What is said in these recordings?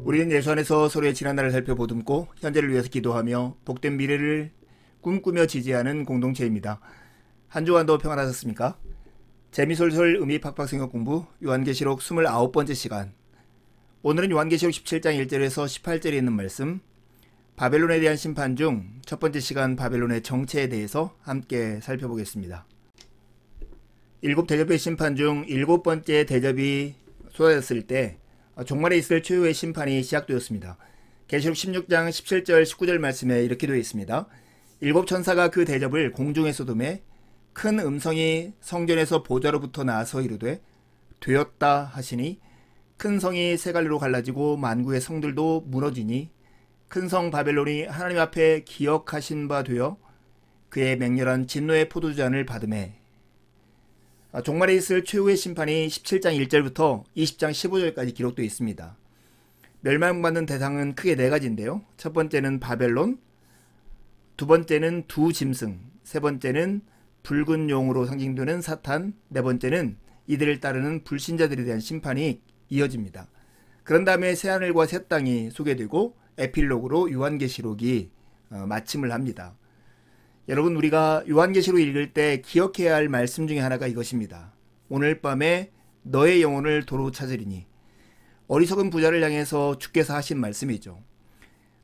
우리는 예수 안에서 서로의 지난날을 살펴보듬고 현재를 위해서 기도하며 복된 미래를 꿈꾸며 지지하는 공동체입니다. 한 주간도 평안하셨습니까? 재미솔솔 의미 팍팍 성경 공부 요한계시록 29번째 시간. 오늘은 요한계시록 17장 1절에서 18절에 있는 말씀, 바벨론에 대한 심판 중 첫 번째 시간 바벨론의 정체에 대해서 함께 살펴보겠습니다. 일곱 대접의 심판 중 일곱 번째 대접이 쏟아졌을 때 종말에 있을 최후의 심판이 시작되었습니다. 계시록 16장 17절 19절 말씀에 이렇게 되어 있습니다. 일곱 천사가 그 대접을 공중에 쏟음에 큰 음성이 성전에서 보좌로부터 나와서 이르되 되었다 하시니 큰 성이 세 갈래로 갈라지고 만국의 성들도 무너지니 큰 성 바벨론이 하나님 앞에 기억하신 바 되어 그의 맹렬한 진노의 포도주잔을 받음에. 종말에 있을 최후의 심판이 17장 1절부터 20장 15절까지 기록되어 있습니다. 멸망받는 대상은 크게 네 가지인데요. 첫 번째는 바벨론, 두 번째는 두 짐승, 세 번째는 붉은 용으로 상징되는 사탄, 네 번째는 이들을 따르는 불신자들에 대한 심판이 이어집니다. 그런 다음에 새하늘과 새 땅이 소개되고 에필로그로 요한계시록이 마침을 합니다. 여러분, 우리가 요한계시록 읽을 때 기억해야 할 말씀 중에 하나가 이것입니다. 오늘 밤에 너의 영혼을 도로 찾으리니. 어리석은 부자를 향해서 주께서 하신 말씀이죠.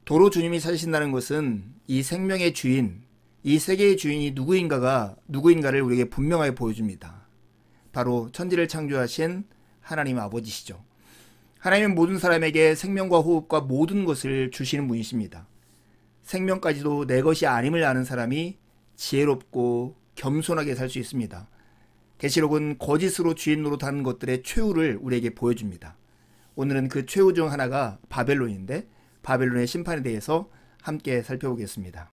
도로 주님이 찾으신다는 것은 이 생명의 주인, 이 세계의 주인이 누구인가를 우리에게 분명하게 보여줍니다. 바로 천지를 창조하신 하나님 아버지시죠. 하나님은 모든 사람에게 생명과 호흡과 모든 것을 주시는 분이십니다. 생명까지도 내 것이 아님을 아는 사람이 지혜롭고 겸손하게 살 수 있습니다. 계시록은 거짓으로 주인 노릇하는 것들의 최후를 우리에게 보여줍니다. 오늘은 그 최후 중 하나가 바벨론인데 바벨론의 심판에 대해서 함께 살펴보겠습니다.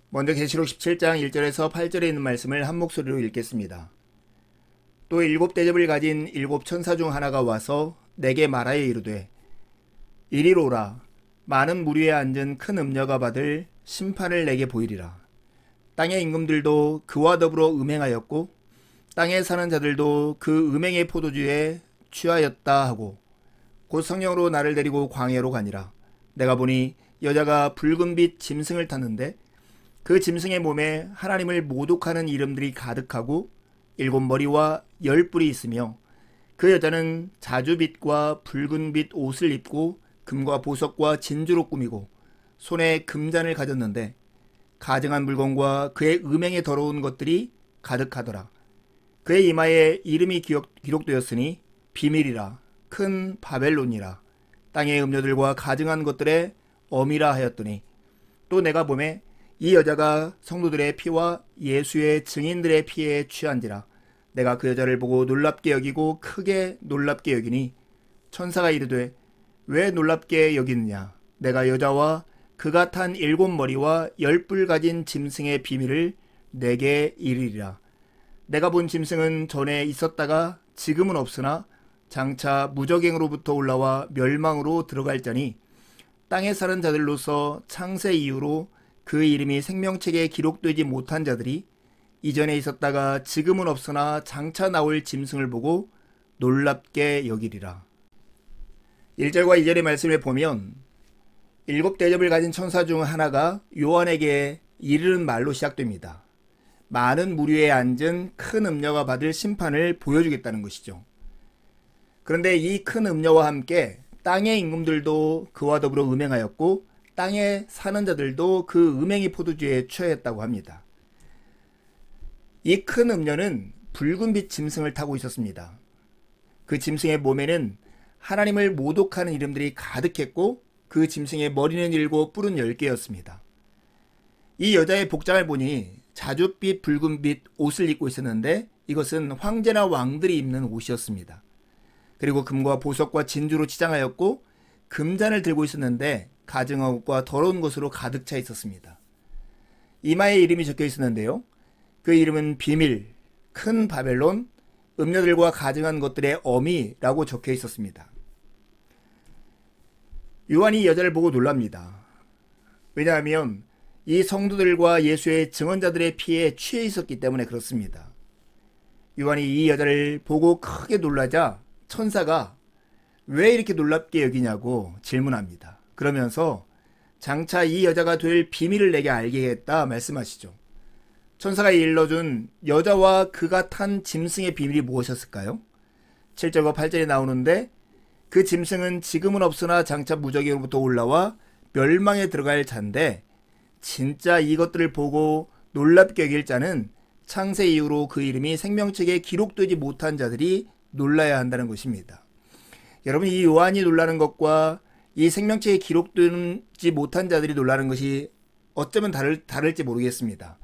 먼저 계시록 17장 1절에서 8절에 있는 말씀을 한 목소리로 읽겠습니다. 또 일곱 대접을 가진 일곱 천사 중 하나가 와서 내게 말하여 이르되 이리로라. 많은 물 위에 앉은 큰 음녀가 받을 심판을 내게 보이리라. 땅의 임금들도 그와 더불어 음행하였고 땅에 사는 자들도 그 음행의 포도주에 취하였다 하고 곧 성령으로 나를 데리고 광야로 가니라. 내가 보니 여자가 붉은빛 짐승을 탔는데 그 짐승의 몸에 하나님을 모독하는 이름들이 가득하고 일곱 머리와 열 뿔이 있으며 그 여자는 자주빛과 붉은빛 옷을 입고 금과 보석과 진주로 꾸미고 손에 금잔을 가졌는데 가증한 물건과 그의 음행에 더러운 것들이 가득하더라. 그의 이마에 이름이 기록되었으니 비밀이라 큰 바벨론이라 땅의 음료들과 가증한 것들의 어미라 하였더니 또 내가 보매 이 여자가 성도들의 피와 예수의 증인들의 피에 취한지라. 내가 그 여자를 보고 놀랍게 여기고 크게 놀랍게 여기니 천사가 이르되 왜 놀랍게 여기느냐. 내가 여자와 그가 탄 일곱 머리와 열 뿔 가진 짐승의 비밀을 내게 이르리라. 내가 본 짐승은 전에 있었다가 지금은 없으나 장차 무적행으로부터 올라와 멸망으로 들어갈 자니 땅에 사는 자들로서 창세 이후로 그 이름이 생명책에 기록되지 못한 자들이 이전에 있었다가 지금은 없으나 장차 나올 짐승을 보고 놀랍게 여기리라. 1절과 2절의 말씀을 보면 일곱 대접을 가진 천사 중 하나가 요한에게 이르는 말로 시작됩니다. 많은 물 위에 앉은 큰 음녀가 받을 심판을 보여주겠다는 것이죠. 그런데 이 큰 음녀와 함께 땅의 임금들도 그와 더불어 음행하였고 땅에 사는 자들도 그 음행의 포도주에 취하였다고 합니다. 이 큰 음녀는 붉은빛 짐승을 타고 있었습니다. 그 짐승의 몸에는 하나님을 모독하는 이름들이 가득했고 그 짐승의 머리는 7, 뿔은 10개였습니다. 이 여자의 복장을 보니 자줏빛 붉은빛 옷을 입고 있었는데 이것은 황제나 왕들이 입는 옷이었습니다. 그리고 금과 보석과 진주로 치장하였고 금잔을 들고 있었는데 가증한 것과 더러운 것으로 가득 차 있었습니다. 이마에 이름이 적혀 있었는데요. 그 이름은 비밀, 큰 바벨론, 음녀들과 가증한 것들의 어미라고 적혀 있었습니다. 요한이 여자를 보고 놀랍니다. 왜냐하면 이 성도들과 예수의 증언자들의 피에 취해 있었기 때문에 그렇습니다. 요한이 이 여자를 보고 크게 놀라자 천사가 왜 이렇게 놀랍게 여기냐고 질문합니다. 그러면서 장차 이 여자가 될 비밀을 내게 알게 했다 말씀하시죠. 천사가 일러준 여자와 그가 탄 짐승의 비밀이 무엇이었을까요? 7절과 8절에 나오는데 그 짐승은 지금은 없으나 장차 무저기로부터 올라와 멸망에 들어갈 자인데 진짜 이것들을 보고 놀랍게 여길 자는 창세 이후로 그 이름이 생명책에 기록되지 못한 자들이 놀라야 한다는 것입니다. 여러분, 이 요한이 놀라는 것과 이 생명책에 기록되지 못한 자들이 놀라는 것이 어쩌면 다를지 모르겠습니다.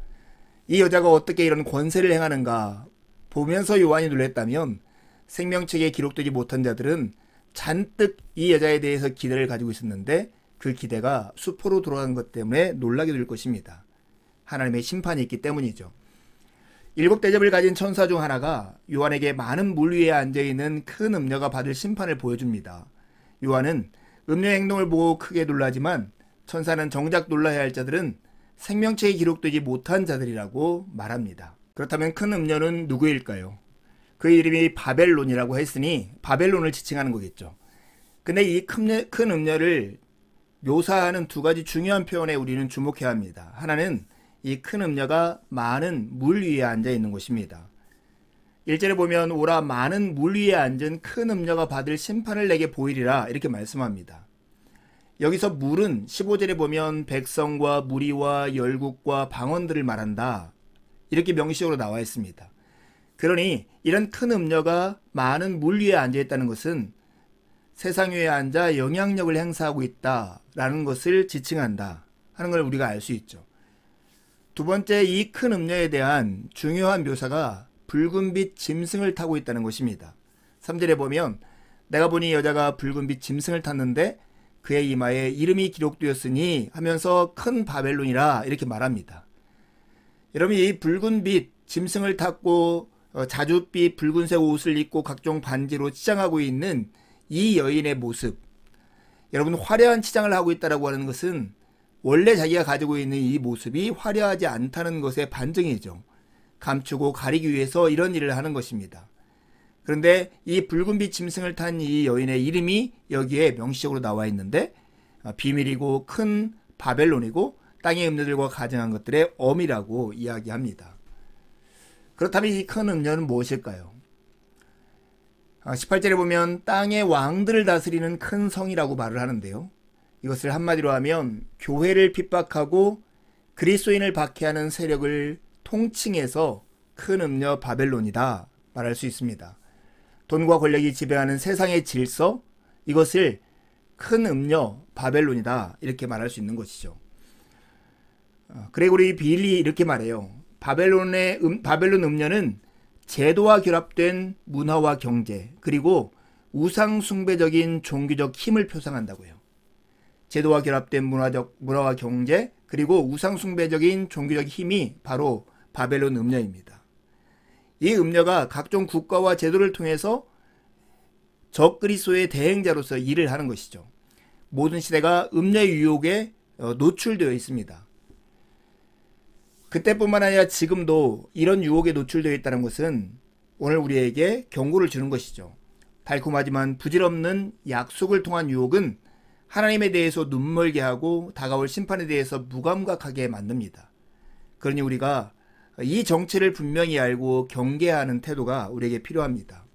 이 여자가 어떻게 이런 권세를 행하는가 보면서 요한이 놀랐다면 생명책에 기록되지 못한 자들은 잔뜩 이 여자에 대해서 기대를 가지고 있었는데 그 기대가 수포로 돌아간 것 때문에 놀라게 될 것입니다. 하나님의 심판이 있기 때문이죠. 7대접을 가진 천사 중 하나가 요한에게 많은 물 위에 앉아있는 큰 음녀가 받을 심판을 보여줍니다. 요한은 음녀의 행동을 보고 크게 놀라지만 천사는 정작 놀라야 할 자들은 생명책에 기록되지 못한 자들이라고 말합니다. 그렇다면 큰 음녀는 누구일까요? 그 이름이 바벨론이라고 했으니 바벨론을 지칭하는 거겠죠. 근데 이 큰 음녀를 묘사하는 두 가지 중요한 표현에 우리는 주목해야 합니다. 하나는 이 큰 음녀가 많은 물 위에 앉아 있는 것입니다. 1절에 보면 오라 많은 물 위에 앉은 큰 음녀가 받을 심판을 내게 보이리라 이렇게 말씀합니다. 여기서 물은 15절에 보면 백성과 무리와 열국과 방언들을 말한다 이렇게 명시적으로 나와 있습니다. 그러니 이런 큰 음녀가 많은 물 위에 앉아 있다는 것은 세상 위에 앉아 영향력을 행사하고 있다라는 것을 지칭한다 하는 걸 우리가 알 수 있죠. 두 번째, 이 큰 음녀에 대한 중요한 묘사가 붉은빛 짐승을 타고 있다는 것입니다. 3절에 보면 내가 보니 여자가 붉은빛 짐승을 탔는데 그의 이마에 이름이 기록되었으니 하면서 큰 바벨론이라 이렇게 말합니다. 여러분, 이 붉은빛 짐승을 탔고 자줏빛 붉은색 옷을 입고 각종 반지로 치장하고 있는 이 여인의 모습, 여러분 화려한 치장을 하고 있다고 하는 것은 원래 자기가 가지고 있는 이 모습이 화려하지 않다는 것의 반증이죠. 감추고 가리기 위해서 이런 일을 하는 것입니다. 그런데 이 붉은빛 짐승을 탄 이 여인의 이름이 여기에 명시적으로 나와 있는데 비밀이고 큰 바벨론이고 땅의 음녀들과 가정한 것들의 엄이라고 이야기합니다. 그렇다면 이 큰 음녀는 무엇일까요? 18절에 보면 땅의 왕들을 다스리는 큰 성이라고 말을 하는데요. 이것을 한마디로 하면 교회를 핍박하고 그리스도인을 박해하는 세력을 통칭해서 큰 음녀 바벨론이다 말할 수 있습니다. 돈과 권력이 지배하는 세상의 질서, 이것을 큰 음녀 바벨론이다 이렇게 말할 수 있는 것이죠. 그레고리 빌리 이렇게 말해요. 바벨론 음녀는 제도와 결합된 문화와 경제 그리고 우상 숭배적인 종교적 힘을 표상한다고요. 제도와 결합된 문화와 경제 그리고 우상 숭배적인 종교적 힘이 바로 바벨론 음녀입니다. 이 음녀가 각종 국가와 제도를 통해서 적그리스도의 대행자로서 일을 하는 것이죠. 모든 시대가 음녀의 유혹에 노출되어 있습니다. 그때뿐만 아니라 지금도 이런 유혹에 노출되어 있다는 것은 오늘 우리에게 경고를 주는 것이죠. 달콤하지만 부질없는 약속을 통한 유혹은 하나님에 대해서 눈멀게 하고 다가올 심판에 대해서 무감각하게 만듭니다. 그러니 우리가 이 정체를 분명히 알고 경계하는 태도가 우리에게 필요합니다.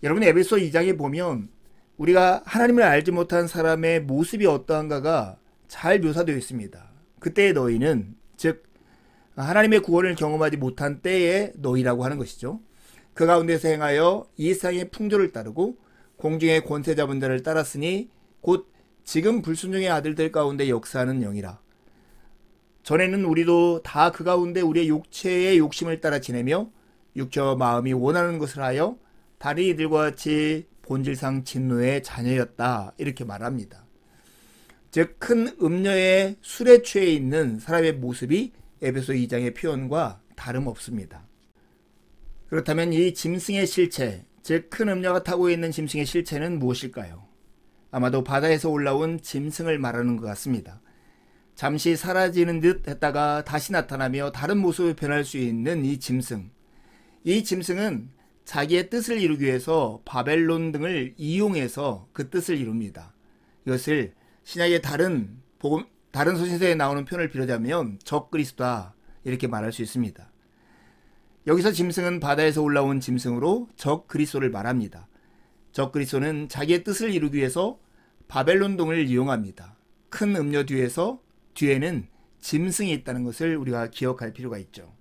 여러분, 에베소 2장에 보면 우리가 하나님을 알지 못한 사람의 모습이 어떠한가가 잘 묘사되어 있습니다. 그때의 너희는, 즉 하나님의 구원을 경험하지 못한 때의 너희라고 하는 것이죠. 그 가운데서 행하여 이 세상의 풍조를 따르고 공중의 권세 잡은 자를 따랐으니 곧 지금 불순종의 아들들 가운데 역사하는 영이라. 전에는 우리도 다 그 가운데 우리의 육체의 욕심을 따라 지내며 육체와 마음이 원하는 것을 하여 다른 이들과 같이 본질상 진노의 자녀였다 이렇게 말합니다. 즉 큰 음녀의 술에 취해 있는 사람의 모습이 에베소 2장의 표현과 다름없습니다. 그렇다면 이 짐승의 실체, 즉 큰 음녀가 타고 있는 짐승의 실체는 무엇일까요? 아마도 바다에서 올라온 짐승을 말하는 것 같습니다. 잠시 사라지는 듯 했다가 다시 나타나며 다른 모습을 변할 수 있는 이 짐승. 이 짐승은 자기의 뜻을 이루기 위해서 바벨론 등을 이용해서 그 뜻을 이룹니다. 이것을 신약의 다른 소신서에 나오는 표현을 빌어자면 적그리스도다 이렇게 말할 수 있습니다. 여기서 짐승은 바다에서 올라온 짐승으로 적그리스도를 말합니다. 적그리스도는 자기의 뜻을 이루기 위해서 바벨론 동을 이용합니다. 큰 음료 뒤에는 짐승이 있다는 것을 우리가 기억할 필요가 있죠.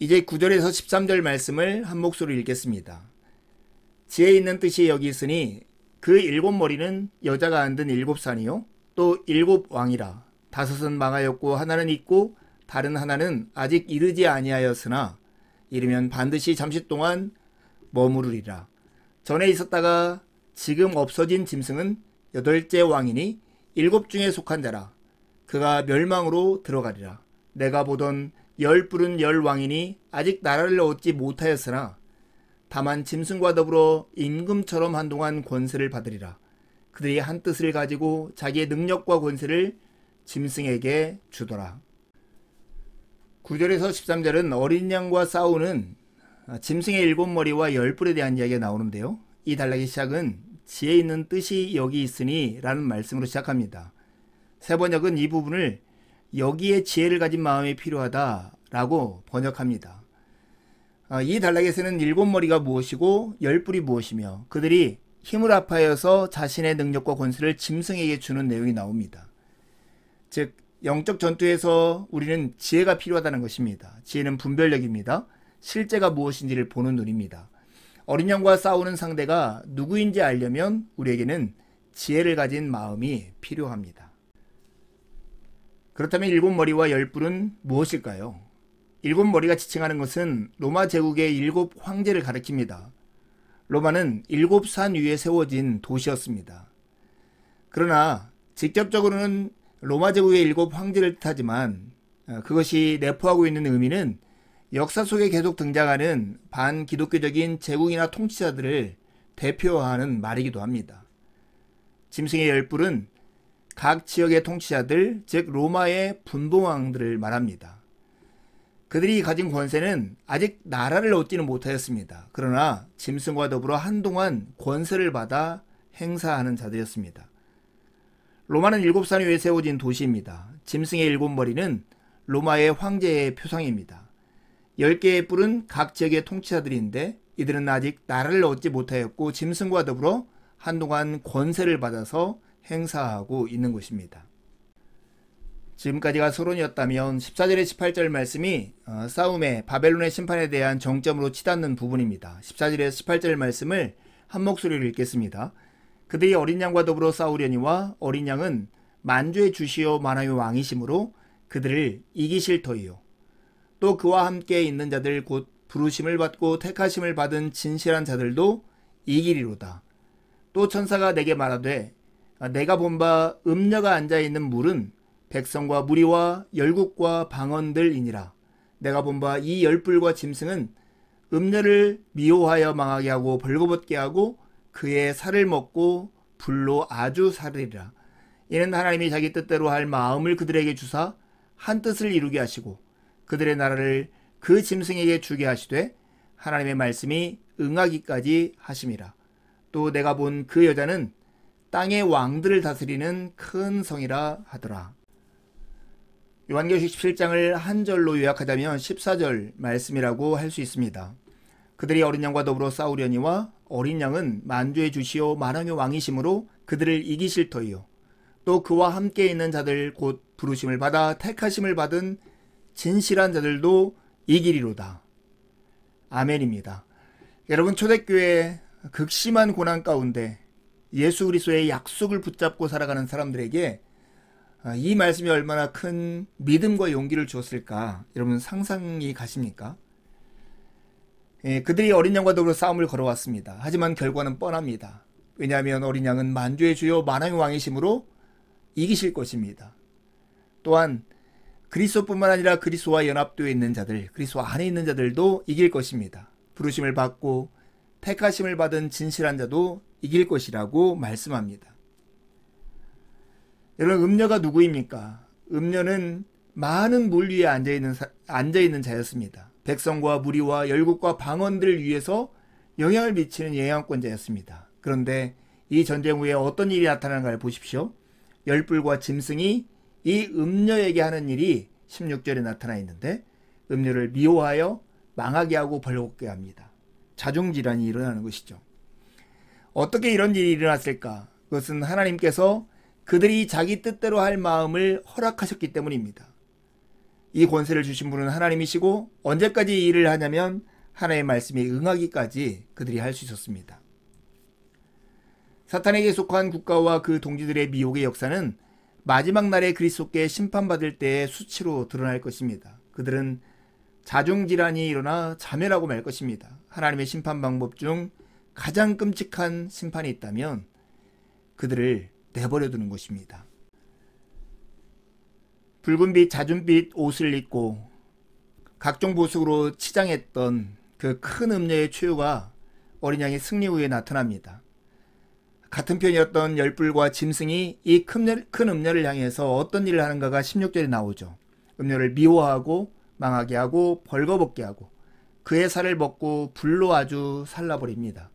이제 9절에서 13절 말씀을 한 목소리로 읽겠습니다. 지혜 있는 뜻이 여기 있으니 그 7머리는 여자가 앉은 7산이요 또 7왕이라. 5은 망하였고 하나는 있고 다른 하나는 아직 이르지 아니하였으나 이르면 반드시 잠시 동안 머무르리라. 전에 있었다가 지금 없어진 짐승은 8째 왕이니 7 중에 속한 자라. 그가 멸망으로 들어가리라. 내가 보던 10뿔은 10왕이니 아직 나라를 얻지 못하였으나 다만 짐승과 더불어 임금처럼 한동안 권세를 받으리라. 그들이 한 뜻을 가지고 자기의 능력과 권세를 짐승에게 주더라. 9절에서 13절은 어린 양과 싸우는 짐승의 7머리와 10뿔에 대한 이야기가 나오는데요. 이 단락의 시작은 지혜 있는 뜻이 여기 있으니 라는 말씀으로 시작합니다. 세번역은 이 부분을 여기에 지혜를 가진 마음이 필요하다 라고 번역합니다. 이 단락에서는 7머리가 무엇이고 10뿔이 무엇이며 그들이 힘을 합하여서 자신의 능력과 권세를 짐승에게 주는 내용이 나옵니다. 즉 영적 전투에서 우리는 지혜가 필요하다는 것입니다. 지혜는 분별력입니다. 실제가 무엇인지를 보는 눈입니다. 어린 양과 싸우는 상대가 누구인지 알려면 우리에게는 지혜를 가진 마음이 필요합니다. 그렇다면 7머리와 10뿔은 무엇일까요? 7머리가 지칭하는 것은 로마 제국의 7 황제를 가리킵니다. 로마는 7산 위에 세워진 도시였습니다. 그러나 직접적으로는 로마 제국의 7 황제를 뜻하지만 그것이 내포하고 있는 의미는 역사 속에 계속 등장하는 반기독교적인 제국이나 통치자들을 대표하는 말이기도 합니다. 짐승의 10뿔은 각 지역의 통치자들, 즉 로마의 분봉왕들을 말합니다. 그들이 가진 권세는 아직 나라를 얻지는 못하였습니다. 그러나 짐승과 더불어 한동안 권세를 받아 행사하는 자들이었습니다. 로마는 7산 위에 세워진 도시입니다. 짐승의 7머리는 로마의 황제의 표상입니다. 10개의 뿔은 각 지역의 통치자들인데 이들은 아직 나라를 얻지 못하였고 짐승과 더불어 한동안 권세를 받아서 행사하고 있는 것입니다. 지금까지가 서론이었다면 14절에 18절 말씀이 싸움의 바벨론의 심판에 대한 정점으로 치닫는 부분입니다. 14절에 18절 말씀을 한 목소리로 읽겠습니다. 그들이 어린 양과 더불어 싸우려니와 어린 양은 만주의 주시오 만왕의 왕이심으로 그들을 이기실 터이요. 또 그와 함께 있는 자들 곧 부르심을 받고 택하심을 받은 진실한 자들도 이기리로다. 또 천사가 내게 말하되 내가 본 바 음녀가 앉아있는 물은 백성과 무리와 열국과 방언들이니라. 내가 본 바 이 10뿔과 짐승은 음녀를 미워하여 망하게 하고 벌거벗게 하고 그의 살을 먹고 불로 아주 살으리라. 이는 하나님이 자기 뜻대로 할 마음을 그들에게 주사 한 뜻을 이루게 하시고 그들의 나라를 그 짐승에게 주게 하시되 하나님의 말씀이 응하기까지 하심이라. 또 내가 본 그 여자는 땅의 왕들을 다스리는 큰 성이라 하더라. 요한계시록 17장을 한 절로 요약하자면 14절 말씀이라고 할 수 있습니다. 그들이 어린 양과 더불어 싸우려니와 어린 양은 만주의 주시오 만왕의 왕이심으로 그들을 이기실 터이요. 또 그와 함께 있는 자들 곧 부르심을 받아 택하심을 받은 진실한 자들도 이기리로다. 아멘입니다. 여러분, 초대교회 극심한 고난 가운데 예수 그리스도의 약속을 붙잡고 살아가는 사람들에게 이 말씀이 얼마나 큰 믿음과 용기를 주었을까 여러분 상상이 가십니까? 그들이 어린 양과 더불어 싸움을 걸어왔습니다. 하지만 결과는 뻔합니다. 왜냐하면 어린 양은 만주의 주요 만왕의 왕이심으로 이기실 것입니다. 또한 그리스도뿐만 아니라 그리스도와 연합되어 있는 자들, 그리스도 안에 있는 자들도 이길 것입니다. 부르심을 받고 택하심을 받은 진실한 자도 이길 것이라고 말씀합니다. 여러분, 음녀가 누구입니까? 음녀는 많은 물 위에 앉아있는 자였습니다. 백성과 무리와 열국과 방언들을 위해서 영향을 미치는 영향권자였습니다. 그런데 이 전쟁 후에 어떤 일이 나타나는가를 보십시오. 열불과 짐승이 이 음녀에게 하는 일이 16절에 나타나 있는데 음녀를 미워하여 망하게 하고 벌거벗게 합니다. 자중질환이 일어나는 것이죠. 어떻게 이런 일이 일어났을까? 그것은 하나님께서 그들이 자기 뜻대로 할 마음을 허락하셨기 때문입니다. 이 권세를 주신 분은 하나님이시고 언제까지 이 일을 하냐면 하나님의 말씀에 응하기까지 그들이 할 수 있었습니다. 사탄에게 속한 국가와 그 동지들의 미혹의 역사는 마지막 날에 그리스도께 심판받을 때의 수치로 드러날 것입니다. 그들은 자중질환이 일어나 자멸하고 말 것입니다. 하나님의 심판 방법 중 가장 끔찍한 심판이 있다면 그들을 내버려 두는 것입니다. 붉은빛 자준빛 옷을 입고 각종 보석으로 치장했던 그 큰 음녀의 최후가 어린 양의 승리 후에 나타납니다. 같은 편이었던 열불과 짐승이 이 큰 음녀를 향해서 어떤 일을 하는가가 16절에 나오죠. 음녀를 미워하고 망하게 하고 벌거벗게 하고 그의 살을 먹고 불로 아주 살라버립니다.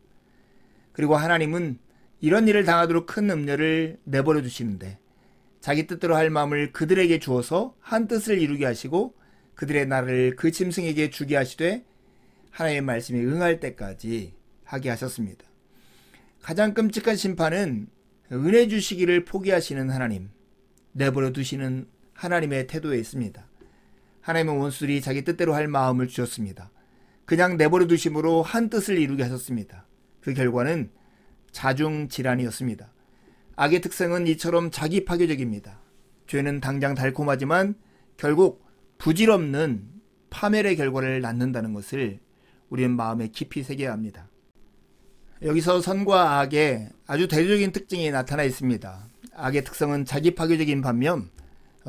그리고 하나님은 이런 일을 당하도록 큰 음녀를 내버려 두시는데 자기 뜻대로 할 마음을 그들에게 주어서 한 뜻을 이루게 하시고 그들의 나라를 그 짐승에게 주게 하시되 하나님의 말씀에 응할 때까지 하게 하셨습니다. 가장 끔찍한 심판은 은혜 주시기를 포기하시는 하나님, 내버려 두시는 하나님의 태도에 있습니다. 하나님은 원수들이 자기 뜻대로 할 마음을 주셨습니다. 그냥 내버려 두심으로 한 뜻을 이루게 하셨습니다. 그 결과는 자중질환이었습니다. 악의 특성은 이처럼 자기 파괴적입니다. 죄는 당장 달콤하지만 결국 부질없는 파멸의 결과를 낳는다는 것을 우리는 마음에 깊이 새겨야 합니다. 여기서 선과 악의 아주 대조적인 특징이 나타나 있습니다. 악의 특성은 자기 파괴적인 반면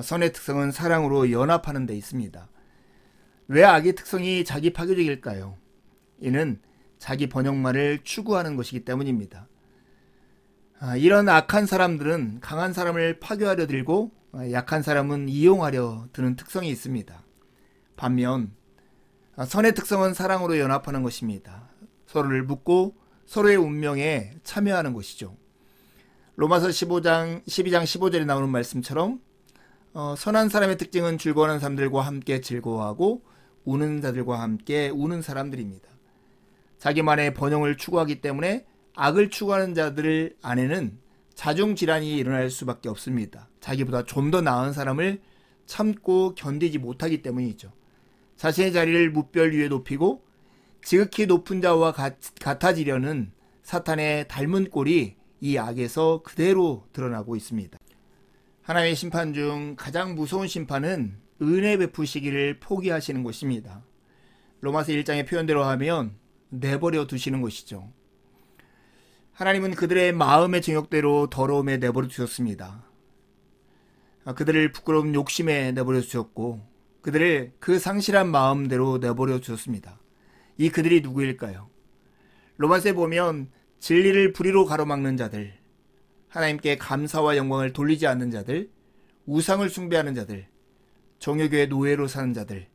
선의 특성은 사랑으로 연합하는 데 있습니다. 왜 악의 특성이 자기 파괴적일까요? 이는 자기 번영만을 추구하는 것이기 때문입니다. 이런 악한 사람들은 강한 사람을 파괴하려 들고 약한 사람은 이용하려 드는 특성이 있습니다. 반면 선의 특성은 사랑으로 연합하는 것입니다. 서로를 묻고 서로의 운명에 참여하는 것이죠. 로마서 12장 15절에 나오는 말씀처럼 선한 사람의 특징은 즐거워하는 사람들과 함께 즐거워하고 우는 자들과 함께 우는 사람들입니다. 자기만의 번영을 추구하기 때문에 악을 추구하는 자들 안에는 자중질환이 일어날 수밖에 없습니다. 자기보다 좀 더 나은 사람을 참고 견디지 못하기 때문이죠. 자신의 자리를 무별 위에 높이고 지극히 높은 자와 같아지려는 사탄의 닮은 꼴이 이 악에서 그대로 드러나고 있습니다. 하나님의 심판 중 가장 무서운 심판은 은혜 베푸시기를 포기하시는 것입니다. 로마서 1장의 표현대로 하면 내버려 두시는 것이죠. 하나님은 그들의 마음의 정욕대로 더러움에 내버려 두셨습니다. 그들을 부끄러운 욕심에 내버려 두셨고 그들을 그 상실한 마음대로 내버려 두셨습니다. 이 그들이 누구일까요? 로마서에 보면 진리를 불의로 가로막는 자들, 하나님께 감사와 영광을 돌리지 않는 자들, 우상을 숭배하는 자들, 정욕의 노예로 사는 자들,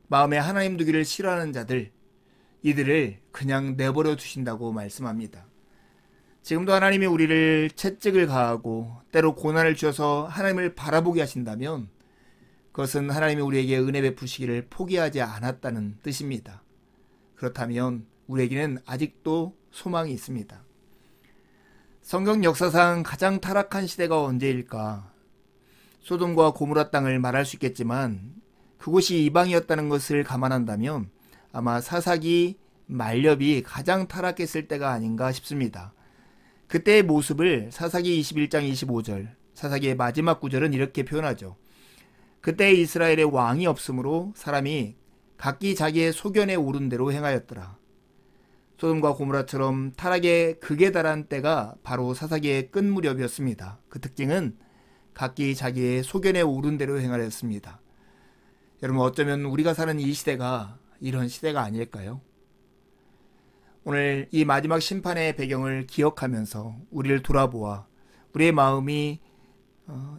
마음에 하나님 두기를 싫어하는 자들, 이들을 그냥 내버려 두신다고 말씀합니다. 지금도 하나님이 우리를 채찍을 가하고 때로 고난을 주셔서 하나님을 바라보게 하신다면 그것은 하나님이 우리에게 은혜 베푸시기를 포기하지 않았다는 뜻입니다. 그렇다면 우리에게는 아직도 소망이 있습니다. 성경 역사상 가장 타락한 시대가 언제일까? 소돔과 고모라 땅을 말할 수 있겠지만 그곳이 이방이었다는 것을 감안한다면 아마 사사기 말렵이 가장 타락했을 때가 아닌가 싶습니다. 그때의 모습을 사사기 21장 25절, 사사기의 마지막 구절은 이렇게 표현하죠. 그때 이스라엘의 왕이 없으므로 사람이 각기 자기의 소견에 오른 대로 행하였더라. 소돔과 고모라처럼 타락의 극에 달한 때가 바로 사사기의 끝 무렵이었습니다. 그 특징은 각기 자기의 소견에 오른 대로 행하였습니다. 여러분, 어쩌면 우리가 사는 이 시대가 이런 시대가 아닐까요? 오늘 이 마지막 심판의 배경을 기억하면서 우리를 돌아보아 우리의 마음이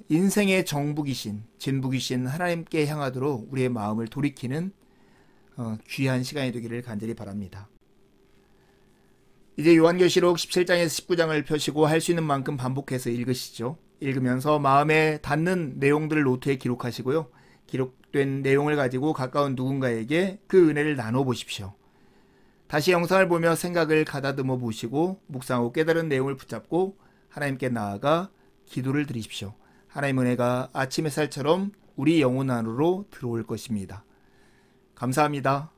인생의 정부이신 진부이신 하나님께 향하도록 우리의 마음을 돌이키는 귀한 시간이 되기를 간절히 바랍니다. 이제 요한계시록 17장에서 19장을 펴시고 할 수 있는 만큼 반복해서 읽으시죠. 읽으면서 마음에 닿는 내용들을 노트에 기록하시고요. 기록된 내용을 가지고 가까운 누군가에게 그 은혜를 나눠 보십시오. 다시 영상을 보며 생각을 가다듬어 보시고 묵상하고 깨달은 내용을 붙잡고 하나님께 나아가 기도를 드리십시오. 하나님 은혜가 아침 햇살처럼 우리 영혼 안으로 들어올 것입니다. 감사합니다.